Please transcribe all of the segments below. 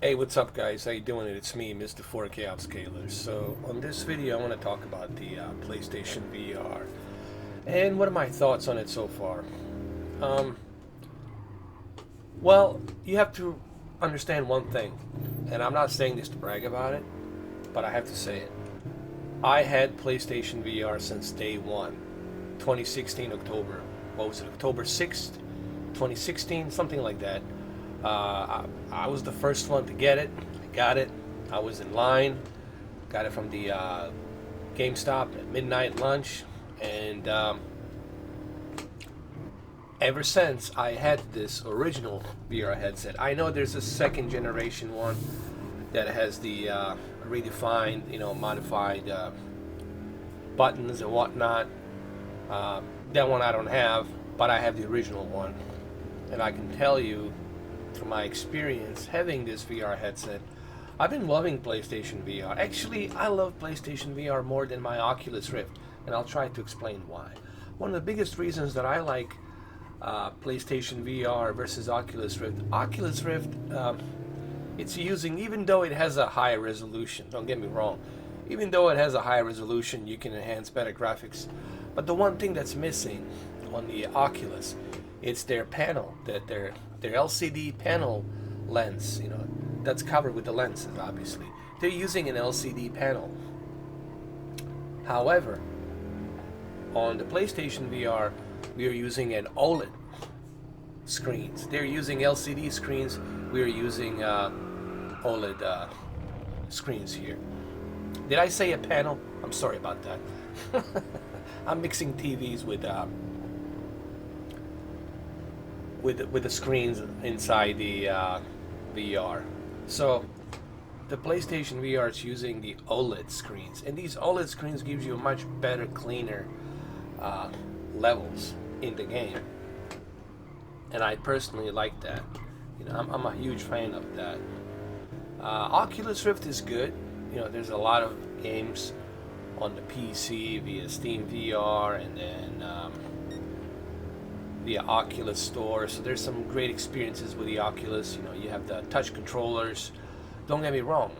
Hey, what's up guys? How you doing? It's me, Mr. 4K Upscaler. So on this video I want to talk about the PlayStation VR and what are my thoughts on it so far. Um, well, you have to understand one thing, and I'm not saying this to brag about it, but I have to say it. I had PlayStation VR since day one, 2016 October. What was it? October 6th, 2016, something like that. I was the first one to get it. I got it. I was in line. Got it from the GameStop at midnight lunch, and ever since I had this original VR headset. I know there's a second generation one that has the redefined, modified buttons and whatnot. That one I don't have, but I have the original one, and I can tell you through my experience having this VR headset, I've been loving PlayStation VR. Actually, I love PlayStation VR more than my Oculus Rift, and I'll try to explain why. One of the biggest reasons that I like PlayStation VR versus Oculus Rift, it's using, even though it has a high resolution, don't get me wrong, even though it has a high resolution, you can enhance better graphics. But the one thing that's missing on the Oculus, it's their panel, that their LCD panel lens, that's covered with the lenses, obviously. They're using an LCD panel. However, on the PlayStation VR, we are using an OLED screens. They're using LCD screens. We are using OLED screens here. Did I say a panel? I'm sorry about that. I'm mixing TVs with the screens inside the VR. So the PlayStation VR is using the OLED screens, and these OLED screens gives you a much better, cleaner levels in the game, and I personally like that. I'm a huge fan of that. Oculus Rift is good. There's a lot of games on the PC via Steam VR, and then the Oculus store, so there's some great experiences with the Oculus. You have the touch controllers. Don't get me wrong,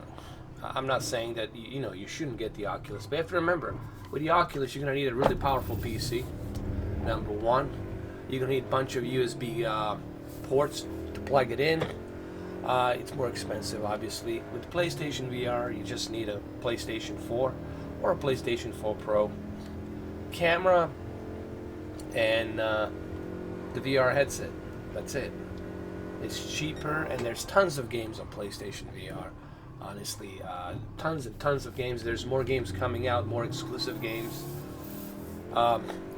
I'm not saying that you shouldn't get the Oculus, but you have to remember, with the Oculus you're going to need a really powerful PC, number one. You're going to need a bunch of USB ports to plug it in. It's more expensive, obviously. With PlayStation VR you just need a PlayStation 4 or a PlayStation 4 Pro, camera, and the VR headset. That's it. It's cheaper, and there's tons of games on PlayStation VR. Honestly, tons and tons of games. There's more games coming out, more exclusive games.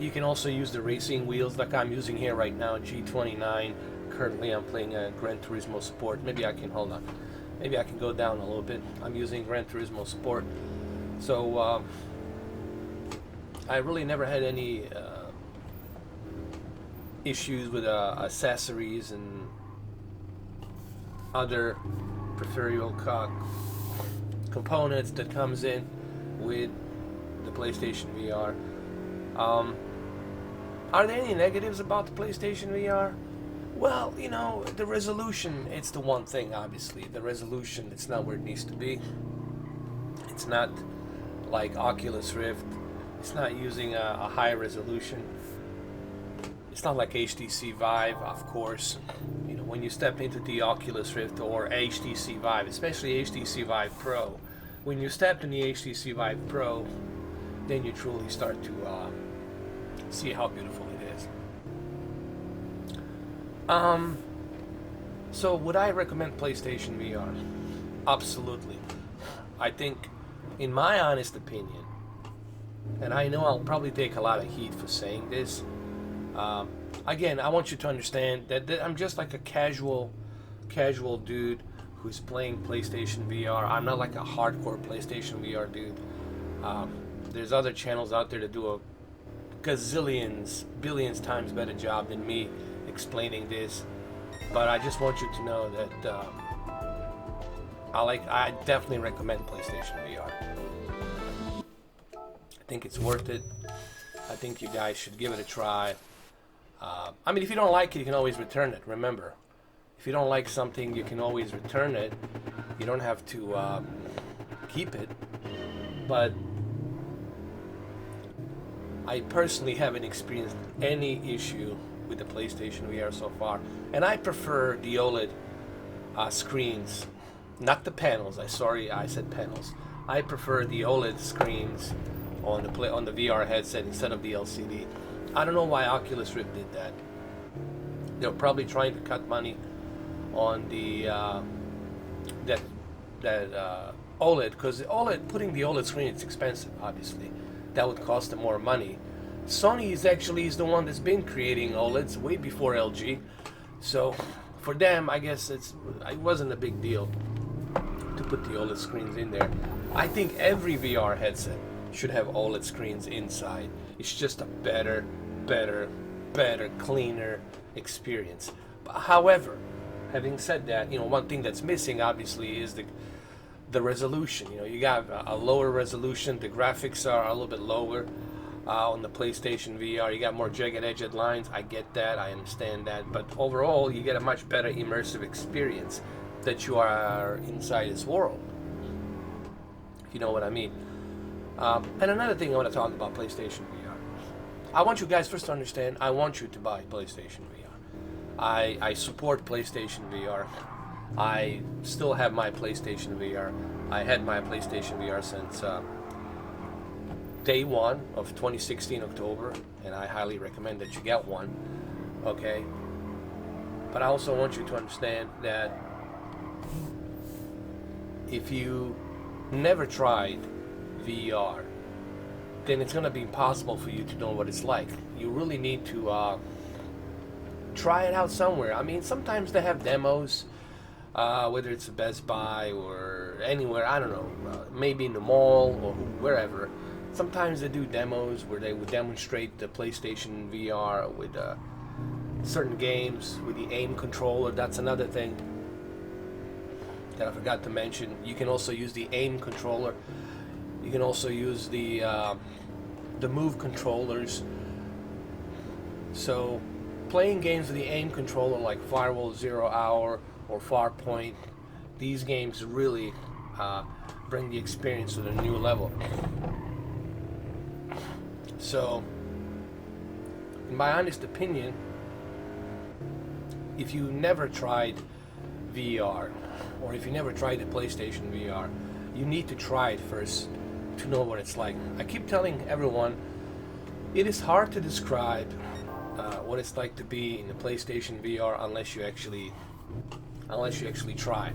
You can also use the racing wheels like I'm using here right now, G29. Currently I'm playing Gran Turismo Sport. Maybe I can, hold on. Maybe I can go down a little bit. I'm using Gran Turismo Sport. So I really never had any issues with accessories and other peripheral components that comes in with the PlayStation VR. Are there any negatives about the PlayStation VR? Well, the resolution, it's the one thing, obviously. The resolution, it's not where it needs to be. It's not like Oculus Rift. It's not using a high resolution. It's not like HTC Vive, of course. When you step into the Oculus Rift or HTC Vive, especially HTC Vive Pro, when you step in the HTC Vive Pro, then you truly start to see how beautiful it is. So would I recommend PlayStation VR? Absolutely. I think, in my honest opinion, and I know I'll probably take a lot of heat for saying this, again, I want you to understand that I'm just like a casual dude who's playing PlayStation VR. I'm not like a hardcore PlayStation VR dude. There's other channels out there that do a billions times better job than me explaining this. But I just want you to know that I definitely recommend PlayStation VR. I think it's worth it. I think you guys should give it a try. I mean, if you don't like it, you can always return it. Remember, if you don't like something, you can always return it. You don't have to keep it, but I personally haven't experienced any issue with the PlayStation VR so far, and I prefer the OLED screens, not the panels. I said panels. I prefer the OLED screens on the VR headset instead of the LCD. I don't know why Oculus Rift did that. They're probably trying to cut money on the OLED, because putting the OLED screen, it's expensive. Obviously, that would cost them more money. Sony is the one that's been creating OLEDs way before LG, so for them, I guess it wasn't a big deal to put the OLED screens in there. I think every VR headset should have OLED screens inside. It's just a better, cleaner experience. However, having said that, one thing that's missing obviously is the resolution. You got a lower resolution. The graphics are a little bit lower on the PlayStation VR. You got more jagged edged lines. I get that. I understand that. But overall, you get a much better immersive experience that you are inside this world. If you know what I mean. And another thing I want to talk about PlayStation VR. I want you guys first to understand, I want you to buy PlayStation VR. I support PlayStation VR. I still have my PlayStation VR. I had my PlayStation VR since day one of 2016 October, and I highly recommend that you get one. Okay? But I also want you to understand that if you never tried VR, then it's going to be impossible for you to know what it's like. You really need to try it out somewhere. I mean, sometimes they have demos, whether it's a Best Buy or anywhere, I don't know, maybe in the mall or wherever. Sometimes they do demos where they would demonstrate the PlayStation VR with certain games, with the aim controller. That's another thing that I forgot to mention. You can also use the aim controller. You can also use the move controllers. So playing games with the aim controller like Firewall Zero Hour or Farpoint, these games really bring the experience to a new level. So, in my honest opinion, if you never tried VR, or if you never tried the PlayStation VR, you need to try it first to know what it's like. I keep telling everyone, it is hard to describe what it's like to be in the PlayStation VR unless you actually try.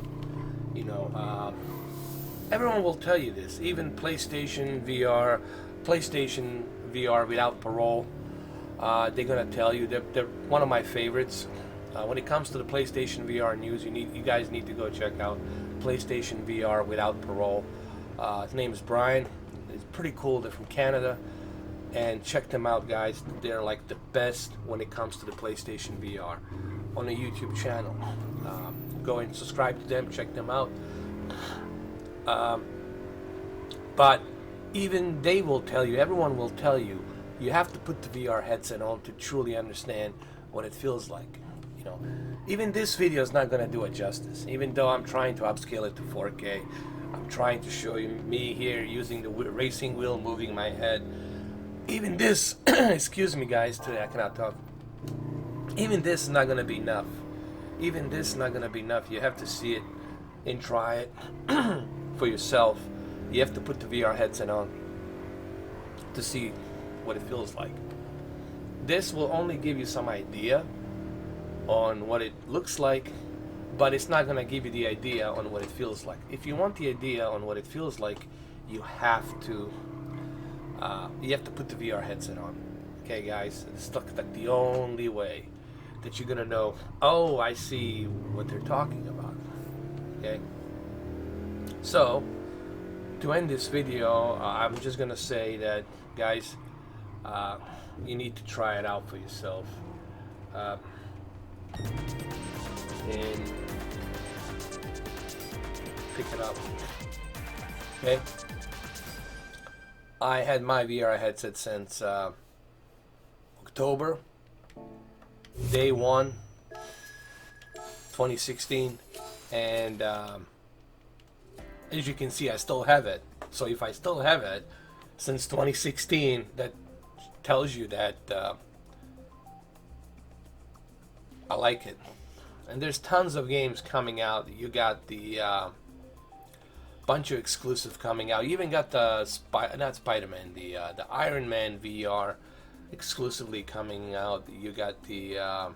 Everyone will tell you this. Even PlayStation VR without parole, they're gonna tell you. They're one of my favorites. When it comes to the PlayStation VR news, you guys need to go check out PlayStation VR without parole. His name is Brian. He's pretty cool. They're from Canada, and check them out, guys. They're like the best when it comes to the PlayStation VR on a YouTube channel. Go and subscribe to them. Check them out. But even they will tell you, everyone will tell you, you have to put the VR headset on to truly understand what it feels like. Even this video is not going to do it justice. Even though I'm trying to upscale it to 4K, I'm trying to show you me here using the racing wheel, moving my head. Even this, excuse me guys, today I cannot talk. Even this is not going to be enough. Even this is not going to be enough. You have to see it and try it for yourself. You have to put the VR headset on to see what it feels like. This will only give you some idea on what it looks like, but it's not going to give you the idea on what it feels like. If you want the idea on what it feels like, you have to put the VR headset on. Okay, guys, it's like the only way that you're going to know, oh, I see what they're talking about. Okay? So, to end this video, I'm just going to say that, guys, you need to try it out for yourself. And pick it up. Okay? I had my VR headset since October, day 1, 2016, and as you can see, I still have it. So if I still have it since 2016, that tells you that I like it. And there's tons of games coming out. You got the bunch of exclusive coming out. You even got the not Spider-Man, the Iron Man VR exclusively coming out. You got the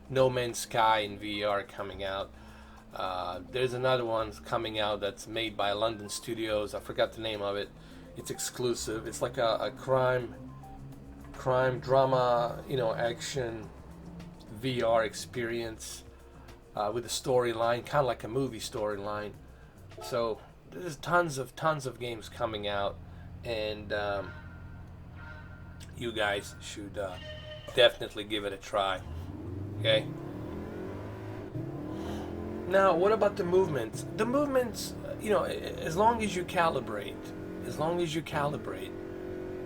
No Man's Sky in VR coming out. There's another one coming out that's made by London Studios. I forgot the name of it. It's exclusive. It's like a crime drama, action VR experience with a storyline, kind of like a movie storyline. So there's tons of games coming out, and you guys should definitely give it a try. Okay. Now, what about the movements? The movements, as long as you calibrate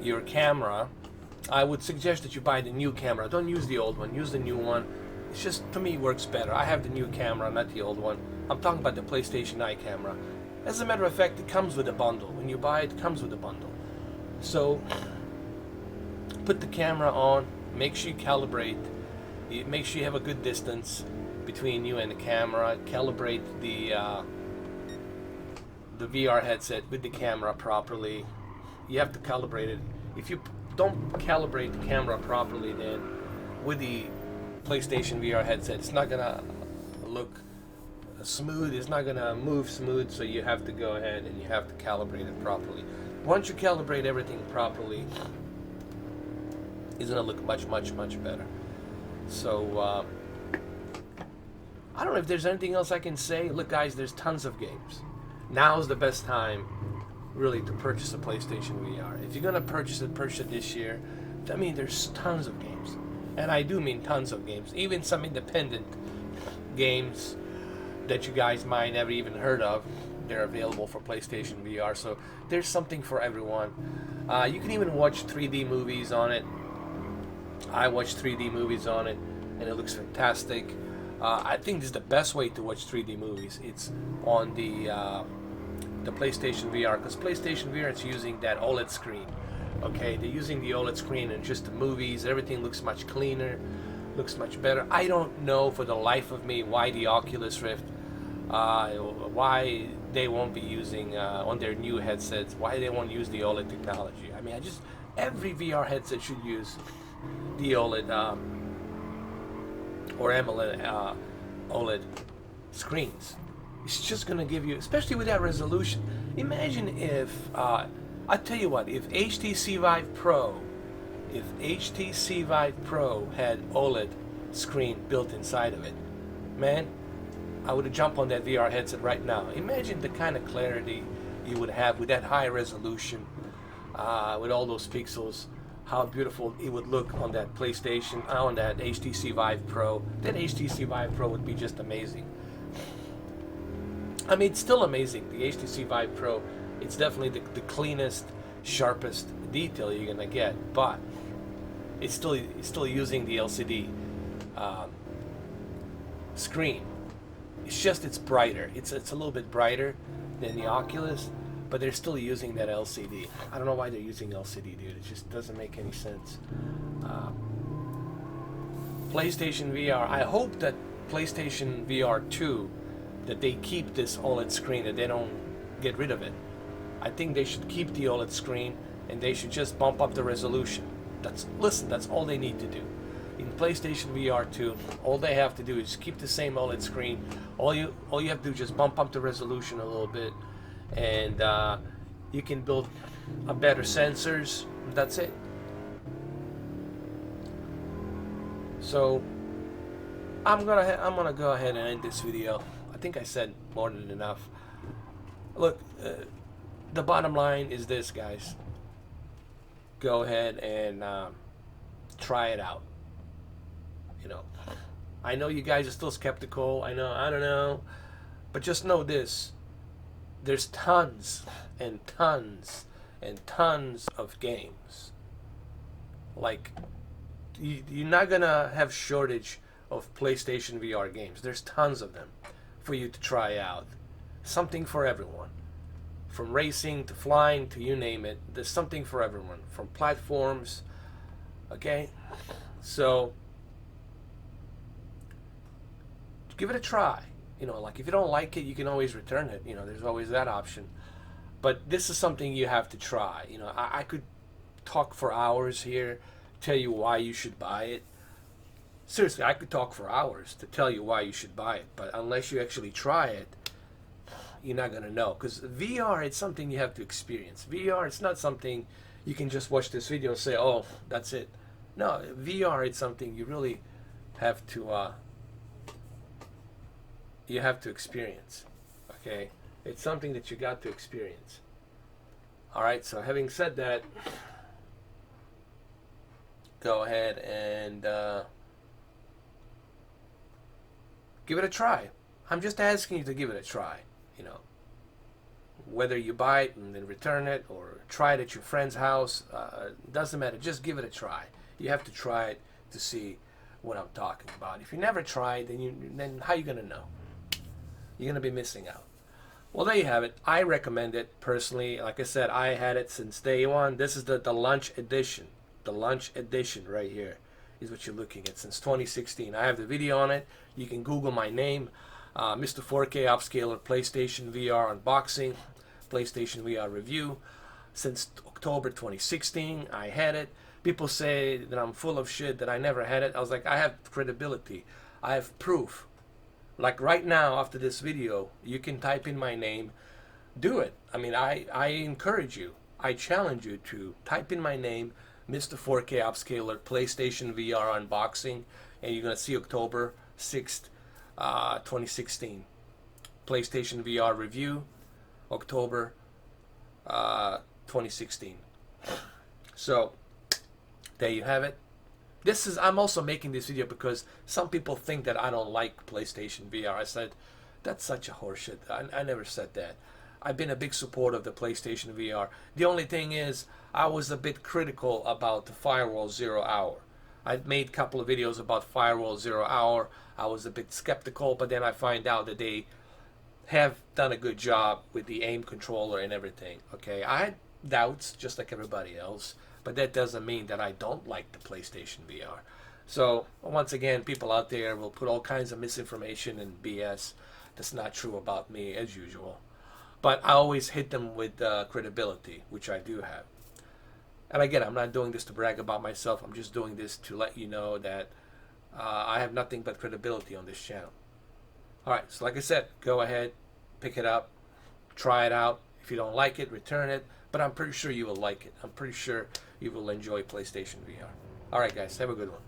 your camera, I would suggest that you buy the new camera. Don't use the old one. Use the new one. It's just, to me, works better. I have the new camera, not the old one. I'm talking about the PlayStation Eye camera. As a matter of fact, it comes with a bundle. When you buy it, it comes with a bundle. So, put the camera on. Make sure you calibrate. Make sure you have a good distance between you and the camera. Calibrate the VR headset with the camera properly. You have to calibrate it. If you don't calibrate the camera properly, then with the PlayStation VR headset, it's not gonna look smooth. It's not gonna move smooth. So you have to go ahead and you have to calibrate it properly. Once you calibrate everything properly, it's gonna look much better. So I don't know if there's anything else I can say. Look, guys, there's tons of games. Now's the best time, really, to purchase a PlayStation VR. If you're gonna purchase it this year. I mean, there's tons of games, and I do mean tons of games. Even some independent games that you guys might never even heard of. They're available for PlayStation VR. So there's something for everyone. You can even watch 3D movies on it. I watch 3D movies on it, and it looks fantastic. I think this is the best way to watch 3D movies. It's on the PlayStation VR, because PlayStation VR is using that OLED screen. Okay, they're using the OLED screen, and just the movies, everything looks much cleaner, looks much better. I don't know for the life of me why the Oculus Rift, why they won't be using on their new headsets, why they won't use the OLED technology. I mean, every VR headset should use the OLED or AMOLED OLED screens. It's just going to give you, especially with that resolution. Imagine if, I tell you what, if HTC Vive Pro had OLED screen built inside of it, man, I would have jumped on that VR headset right now. Imagine the kind of clarity you would have with that high resolution, with all those pixels. How beautiful it would look on that PlayStation, on that HTC Vive Pro. That HTC Vive Pro would be just amazing. I mean, it's still amazing. The HTC Vive Pro, it's definitely the cleanest, sharpest detail you're gonna get, but it's still using the LCD screen. It's just it's brighter. It's a little bit brighter than the Oculus, but they're still using that LCD. I don't know why they're using LCD, dude. It just doesn't make any sense. PlayStation VR, I hope that PlayStation VR 2, that they keep this OLED screen, that they don't get rid of it. I think they should keep the OLED screen, and they should just bump up the resolution. That's all they need to do. In PlayStation VR 2, all they have to do is keep the same OLED screen. All you have to do is just bump up the resolution a little bit, and you can build a better sensors. That's it. So I'm gonna go ahead and end this video. I think I said more than enough. Look, the bottom line is this, guys. Go ahead and try it out. I know you guys are still skeptical. I don't know, but just know this: there's tons and tons and tons of games. Like, you're not gonna have shortage of PlayStation VR games. There's tons of them for you to try out. Something for everyone. From racing to flying to you name it, there's something for everyone. From platforms, okay? So give it a try. Like if you don't like it, you can always return it. There's always that option. But this is something you have to try. I could talk for hours here, tell you why you should buy it. Seriously, I could talk for hours to tell you why you should buy it. But unless you actually try it, you're not going to know. Because VR, it's something you have to experience. VR, it's not something you can just watch this video and say, oh, that's it. No, VR, it's something you really have to experience. Okay? It's something that you got to experience. All right, so having said that, go ahead and give it a try. I'm just asking you to give it a try. Whether you buy it and then return it or try it at your friend's house, doesn't matter. Just give it a try. You have to try it to see what I'm talking about. If you never try, then how are you going to know? You're going to be missing out. Well, there you have it. I recommend it personally. Like I said, I had it since day one. This is the lunch edition. The lunch edition right here is what you're looking at since 2016. I have the video on it. You can Google my name, Mr. 4K Upscaler PlayStation VR Unboxing, PlayStation VR Review. Since October 2016, I had it. People say that I'm full of shit, that I never had it. I was like, I have credibility. I have proof. Like right now, after this video, you can type in my name. Do it. I mean, I encourage you. I challenge you to type in my name, Mr. 4K Upscaler PlayStation VR Unboxing, and you're going to see October 6th, 2016. PlayStation VR Review, October 2016. So, there you have it. I'm also making this video because some people think that I don't like PlayStation VR. I said, that's such a horseshit. I never said that. I've been a big supporter of the PlayStation VR. The only thing is, I was a bit critical about the Firewall 0 Hour. I've made a couple of videos about Firewall 0 Hour. I was a bit skeptical, but then I find out that they have done a good job with the aim controller and everything. Okay, I had doubts, just like everybody else. But that doesn't mean that I don't like the PlayStation VR. So, once again, people out there will put all kinds of misinformation and BS that's not true about me, as usual. But I always hit them with credibility, which I do have. And again, I'm not doing this to brag about myself. I'm just doing this to let you know that I have nothing but credibility on this channel. Alright, so like I said, go ahead, pick it up, try it out. If you don't like it, return it. But I'm pretty sure you will like it. I'm pretty sure you will enjoy PlayStation VR. Alright guys, have a good one.